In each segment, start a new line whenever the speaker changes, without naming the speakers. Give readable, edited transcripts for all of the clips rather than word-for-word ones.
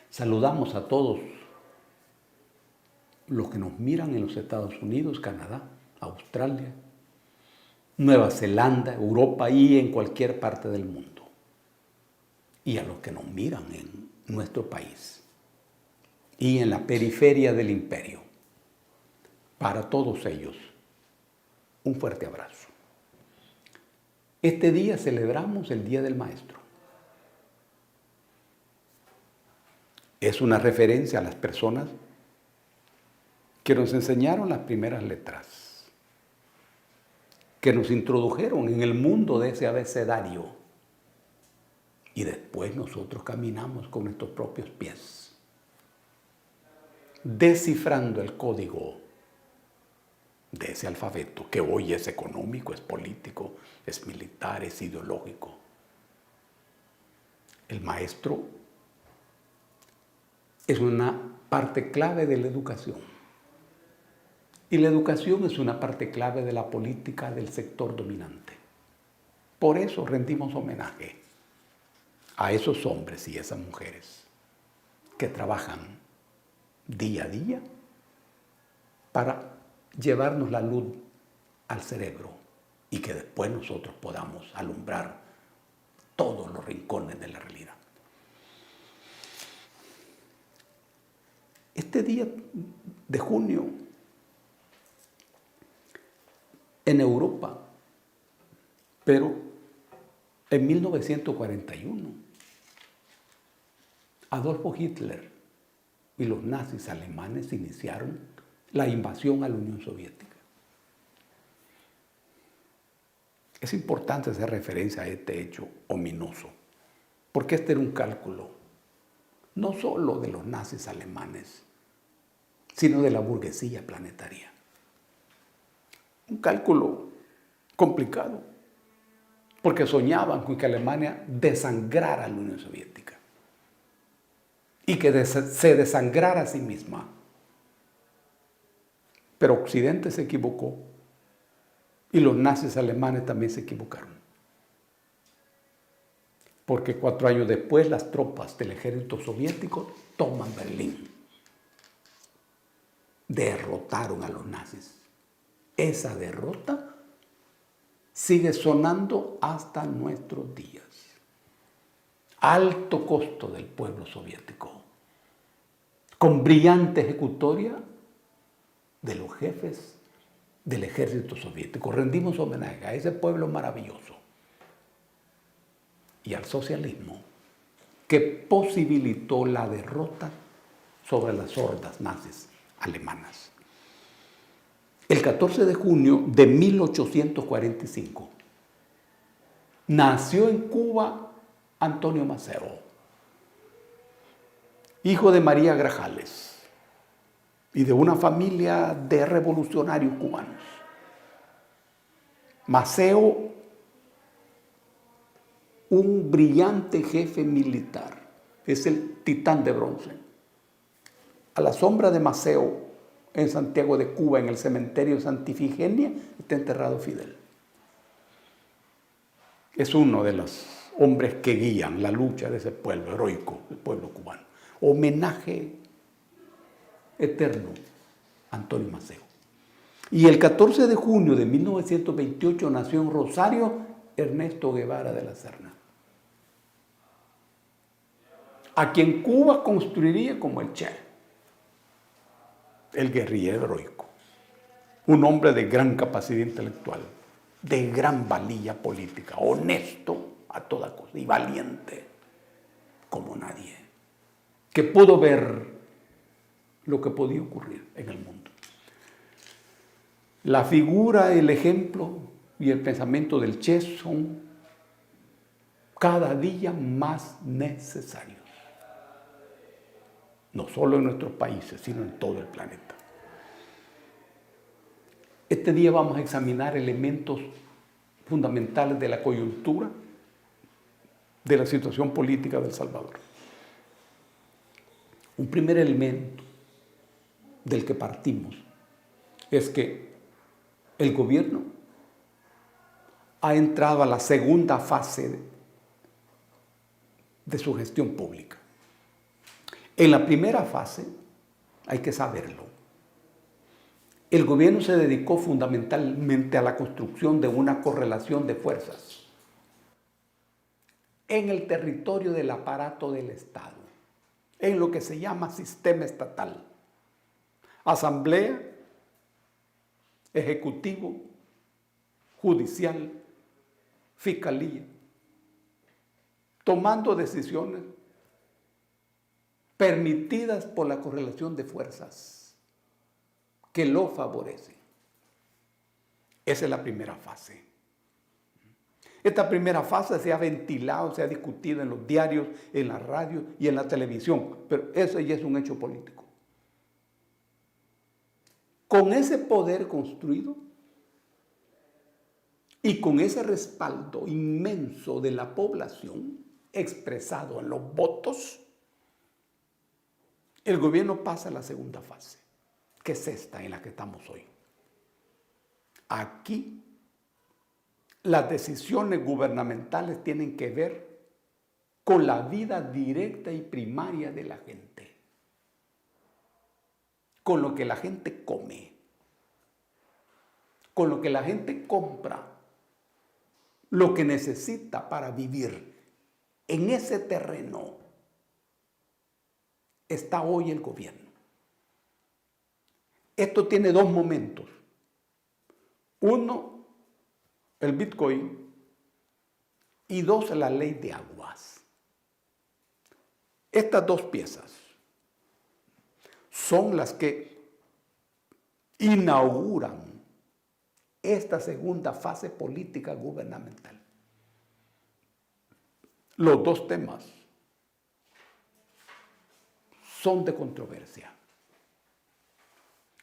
Saludamos a todos los que nos miran en los Estados Unidos, Canadá, Australia, Nueva Zelanda, Europa y en cualquier parte del mundo. Y a los que nos miran en nuestro país y en la periferia del imperio. Para todos ellos, un fuerte abrazo. Este día celebramos el Día del Maestro. Es una referencia a las personas que nos enseñaron las primeras letras, que nos introdujeron en el mundo de ese abecedario y después nosotros caminamos con nuestros propios pies, descifrando el código de ese alfabeto que hoy es económico, es político, es militar, es ideológico. El maestro es una parte clave de la educación. Y la educación es una parte clave de la política del sector dominante. Por eso rendimos homenaje a esos hombres y esas mujeres que trabajan día a día para llevarnos la luz al cerebro y que después nosotros podamos alumbrar todos los rincones de la realidad. Este día de junio, en Europa, pero en 1941, Adolfo Hitler y los nazis alemanes iniciaron la invasión a la Unión Soviética. Es importante hacer referencia a este hecho ominoso, porque este era un cálculo no solo de los nazis alemanes, sino de la burguesía planetaria. Un cálculo complicado, porque soñaban con que Alemania desangrara a la Unión Soviética y que se desangrara a sí misma. Pero Occidente se equivocó y los nazis alemanes también se equivocaron. Porque 4 años después las tropas del ejército soviético toman Berlín. Derrotaron a los nazis. Esa derrota sigue sonando hasta nuestros días. Alto costo del pueblo soviético, con brillante ejecutoria de los jefes del ejército soviético. Rendimos homenaje a ese pueblo maravilloso y al socialismo que posibilitó la derrota sobre las hordas nazis alemanas. El 14 de junio de 1845 nació en Cuba Antonio Maceo, hijo de María Grajales y de una familia de revolucionarios cubanos. Maceo, un brillante jefe militar, es el titán de bronce. A la sombra de Maceo, en Santiago de Cuba, en el cementerio Santa Ifigenia, está enterrado Fidel. Es uno de los hombres que guían la lucha de ese pueblo heroico, el pueblo cubano. Homenaje eterno a Antonio Maceo. Y el 14 de junio de 1928 nació en Rosario Ernesto Guevara de la Serna, a quien Cuba construiría como el Che, el guerrillero heroico, un hombre de gran capacidad intelectual, de gran valía política, honesto a toda cosa y valiente como nadie, que pudo ver lo que podía ocurrir en el mundo. La figura, el ejemplo y el pensamiento del Che son cada día más necesarios, no solo en nuestros países, sino en todo el planeta. Este día vamos a examinar elementos fundamentales de la coyuntura de la situación política de El Salvador. Un primer elemento del que partimos es que el gobierno ha entrado a la segunda fase de su gestión pública. En la primera fase, hay que saberlo, el gobierno se dedicó fundamentalmente a la construcción de una correlación de fuerzas en el territorio del aparato del Estado, en lo que se llama sistema estatal. Asamblea, ejecutivo, judicial, fiscalía, tomando decisiones permitidas por la correlación de fuerzas que lo favorecen. Esa es la primera fase. Esta primera fase se ha ventilado, se ha discutido en los diarios, en la radio y en la televisión, pero eso ya es un hecho político. Con ese poder construido y con ese respaldo inmenso de la población expresado en los votos, el gobierno pasa a la segunda fase, que es esta en la que estamos hoy. Aquí las decisiones gubernamentales tienen que ver con la vida directa y primaria de la gente, con lo que la gente come, con lo que la gente compra, lo que necesita para vivir. En ese terreno está hoy el gobierno. Esto tiene dos momentos. Uno, el Bitcoin, y dos, la ley de aguas. Estas dos piezas son las que inauguran esta segunda fase política gubernamental. Los dos temas son de controversia.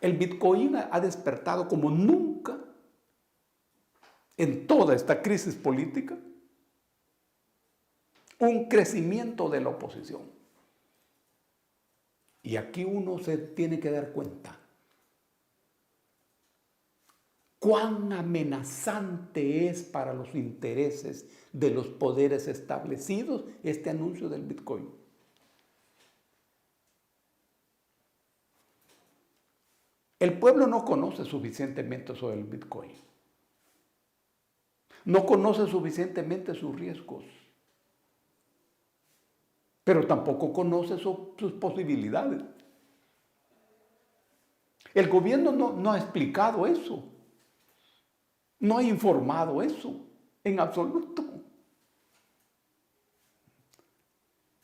El Bitcoin ha despertado como nunca en toda esta crisis política un crecimiento de la oposición. Y aquí uno se tiene que dar cuenta cuán amenazante es para los intereses de los poderes establecidos este anuncio del Bitcoin. El pueblo no conoce suficientemente sobre el Bitcoin. No conoce suficientemente sus riesgos. Pero tampoco conoce sus posibilidades. El gobierno no ha explicado eso. No ha informado eso en absoluto.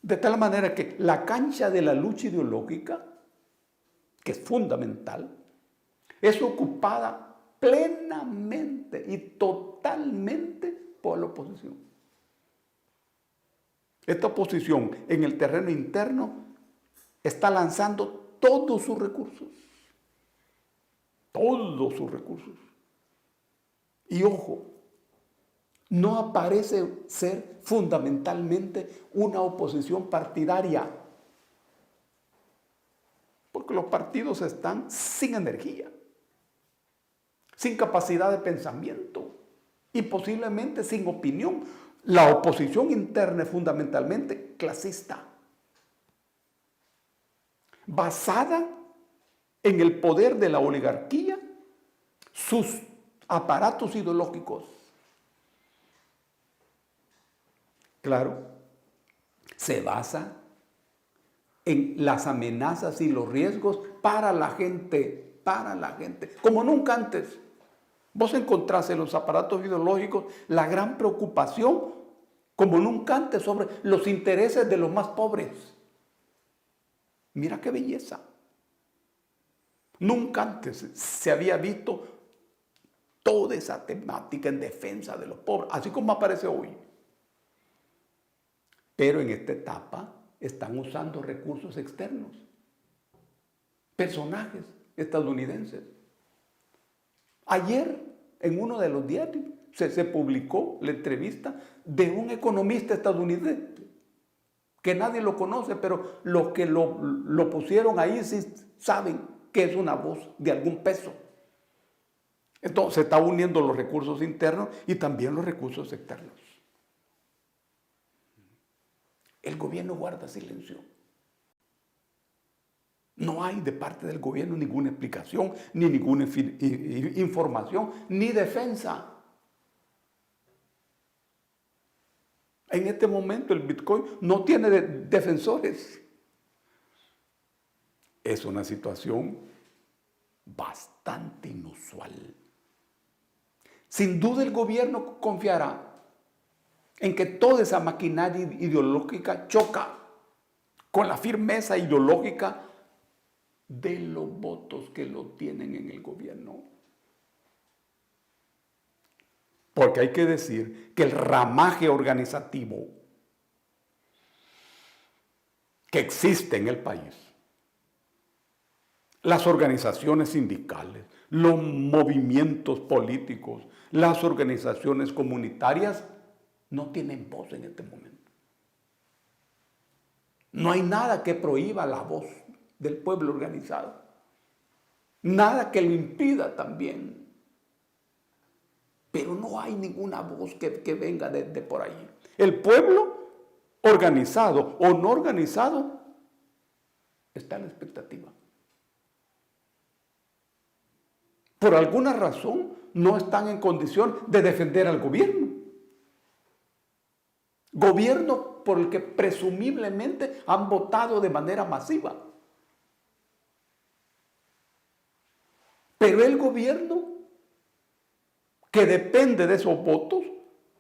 De tal manera que la cancha de la lucha ideológica, que es fundamental, es ocupada plenamente y totalmente por la oposición. Esta oposición en el terreno interno está lanzando todos sus recursos. Todos sus recursos. Y ojo, no aparece ser fundamentalmente una oposición partidaria, porque los partidos están sin energía, sin capacidad de pensamiento y posiblemente sin opinión. La oposición interna es fundamentalmente clasista, basada en el poder de la oligarquía, sus aparatos ideológicos. Claro, se basa en las amenazas y los riesgos para la gente, como nunca antes. Vos encontrás en los aparatos ideológicos la gran preocupación, como nunca antes, sobre los intereses de los más pobres. Mira qué belleza. Nunca antes se había visto toda esa temática en defensa de los pobres, así como aparece hoy. Pero en esta etapa están usando recursos externos, personajes estadounidenses. Ayer, en uno de los diarios, se publicó la entrevista de un economista estadounidense, que nadie lo conoce, pero los que lo pusieron ahí sí saben que es una voz de algún peso. Entonces se están uniendo los recursos internos y también los recursos externos. El gobierno guarda silencio. No hay de parte del gobierno ninguna explicación, ni ninguna información, ni defensa. En este momento el Bitcoin no tiene defensores. Es una situación bastante inusual. Sin duda el gobierno confiará en que toda esa maquinaria ideológica choca con la firmeza ideológica de los votos que lo tienen en el gobierno. Porque hay que decir que el ramaje organizativo que existe en el país, las organizaciones sindicales, los movimientos políticos, las organizaciones comunitarias, no tienen voz en este momento. No hay nada que prohíba la voz del pueblo organizado. Nada que lo impida también. Pero no hay ninguna voz que venga de por ahí. El pueblo, organizado o no organizado, está en la expectativa. Por alguna razón no están en condición de defender al gobierno. Gobierno por el que presumiblemente han votado de manera masiva. Pero el gobierno, que depende de esos votos,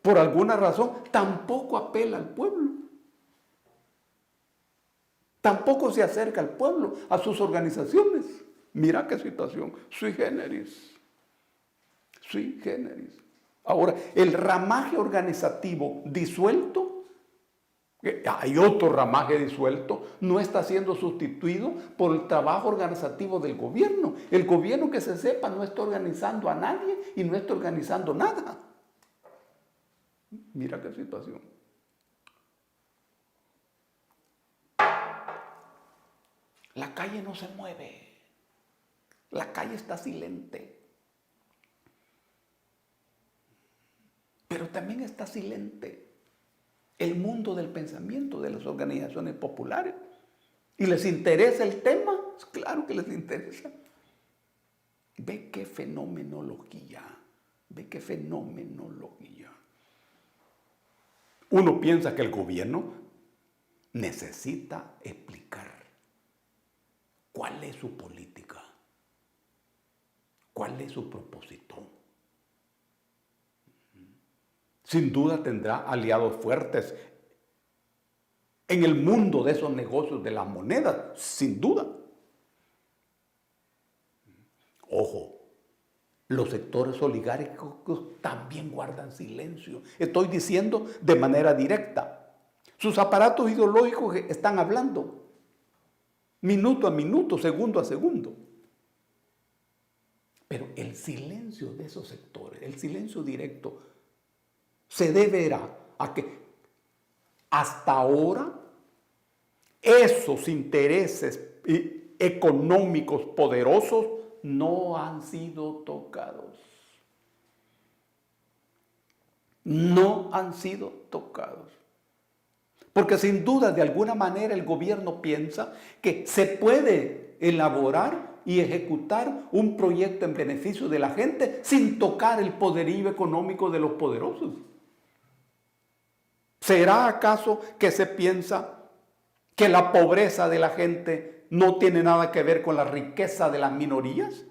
por alguna razón, tampoco apela al pueblo. Tampoco se acerca al pueblo, a sus organizaciones. Mira qué situación, sui generis. Sui generis. Ahora, el ramaje organizativo disuelto, hay otro ramaje disuelto, no está siendo sustituido por el trabajo organizativo del gobierno. El gobierno, que se sepa, no está organizando a nadie y no está organizando nada. Mira qué situación. La calle no se mueve. La calle está silente. Pero también está silente el mundo del pensamiento de las organizaciones populares. ¿Y les interesa el tema? Claro que les interesa. Ve qué fenomenología. Ve qué fenomenología. Uno piensa que el gobierno necesita explicar cuál es su política, cuál es su propósito. Sin duda tendrá aliados fuertes en el mundo de esos negocios de las monedas, sin duda. Ojo, los sectores oligárquicos también guardan silencio. Estoy diciendo de manera directa. Sus aparatos ideológicos están hablando minuto a minuto, segundo a segundo. Pero el silencio de esos sectores, el silencio directo, se deberá a que hasta ahora esos intereses económicos poderosos no han sido tocados. No han sido tocados. Porque sin duda, de alguna manera, el gobierno piensa que se puede elaborar y ejecutar un proyecto en beneficio de la gente sin tocar el poderío económico de los poderosos. ¿Será acaso que se piensa que la pobreza de la gente no tiene nada que ver con la riqueza de las minorías?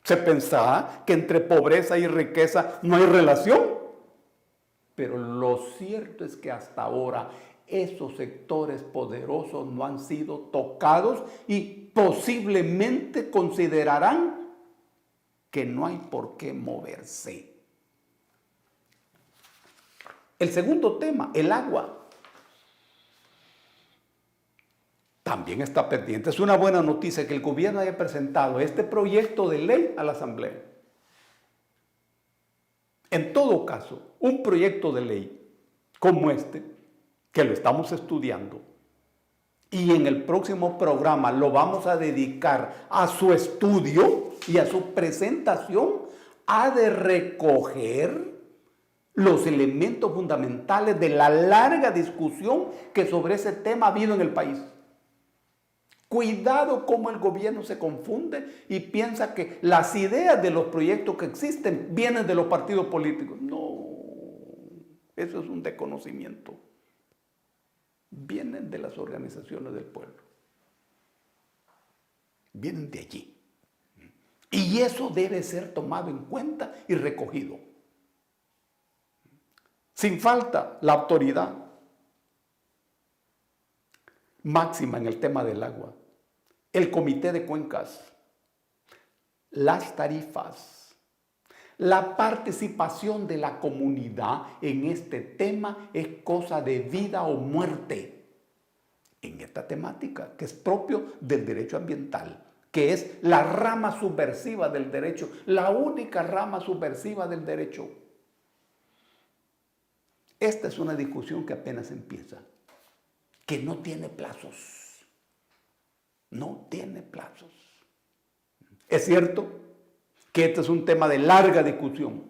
¿Se pensará que entre pobreza y riqueza no hay relación? Pero lo cierto es que hasta ahora esos sectores poderosos no han sido tocados y posiblemente considerarán que no hay por qué moverse. El segundo tema, el agua, también está pendiente. Es una buena noticia que el gobierno haya presentado este proyecto de ley a la Asamblea. En todo caso, un proyecto de ley como este, que lo estamos estudiando, y en el próximo programa lo vamos a dedicar a su estudio y a su presentación, ha de recoger los elementos fundamentales de la larga discusión que sobre ese tema ha habido en el país. Cuidado cómo el gobierno se confunde y piensa que las ideas de los proyectos que existen vienen de los partidos políticos. No, eso es un desconocimiento. Vienen de las organizaciones del pueblo. Vienen de allí. Y eso debe ser tomado en cuenta y recogido. Sin falta, la autoridad máxima en el tema del agua, el comité de cuencas, las tarifas, la participación de la comunidad en este tema es cosa de vida o muerte en esta temática que es propio del derecho ambiental, que es la rama subversiva del derecho, la única rama subversiva del derecho. Esta es una discusión que apenas empieza, que no tiene plazos. No tiene plazos. Es cierto que este es un tema de larga discusión,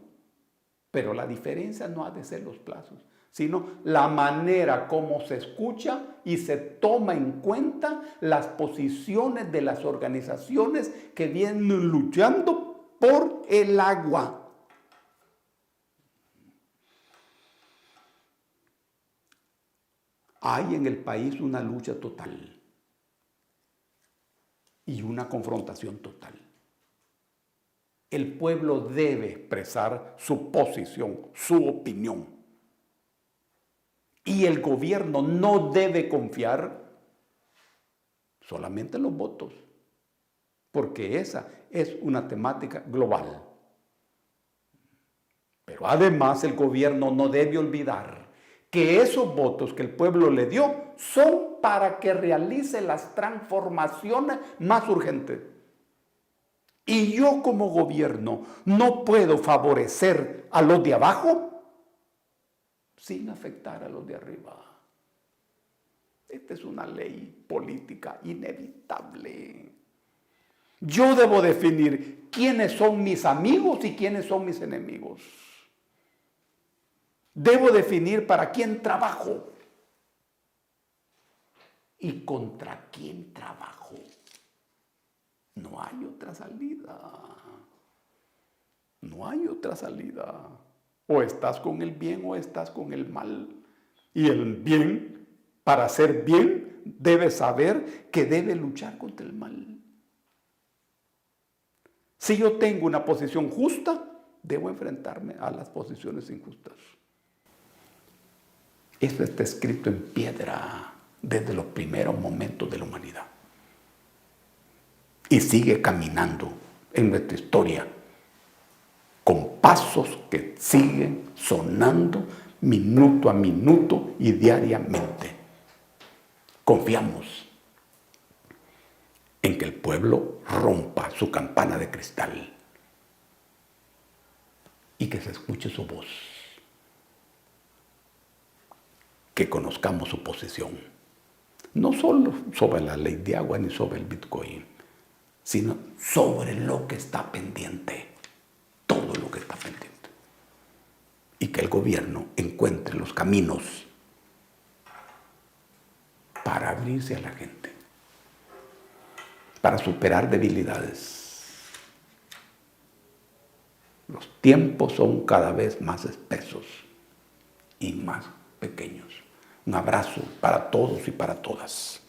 pero la diferencia no ha de ser los plazos, sino la manera como se escucha y se toma en cuenta las posiciones de las organizaciones que vienen luchando por el agua. Hay en el país una lucha total y una confrontación total. El pueblo debe expresar su posición, su opinión. Y el gobierno no debe confiar solamente en los votos, porque esa es una temática global. Pero además el gobierno no debe olvidar que esos votos que el pueblo le dio son para que realice las transformaciones más urgentes. Y yo como gobierno no puedo favorecer a los de abajo sin afectar a los de arriba. Esta es una ley política inevitable. Yo debo definir quiénes son mis amigos y quiénes son mis enemigos. Debo definir para quién trabajo y contra quién trabajo. No hay otra salida. No hay otra salida. O estás con el bien o estás con el mal. Y el bien, para hacer bien, debe saber que debe luchar contra el mal. Si yo tengo una posición justa, debo enfrentarme a las posiciones injustas. Esto está escrito en piedra desde los primeros momentos de la humanidad. Y sigue caminando en nuestra historia con pasos que siguen sonando minuto a minuto y diariamente. Confiamos en que el pueblo rompa su campana de cristal y que se escuche su voz. Que conozcamos su posición, no solo sobre la ley de agua ni sobre el Bitcoin, sino sobre lo que está pendiente, todo lo que está pendiente. Y que el gobierno encuentre los caminos para abrirse a la gente, para superar debilidades. Los tiempos son cada vez más espesos y más pequeños. Un abrazo para todos y para todas.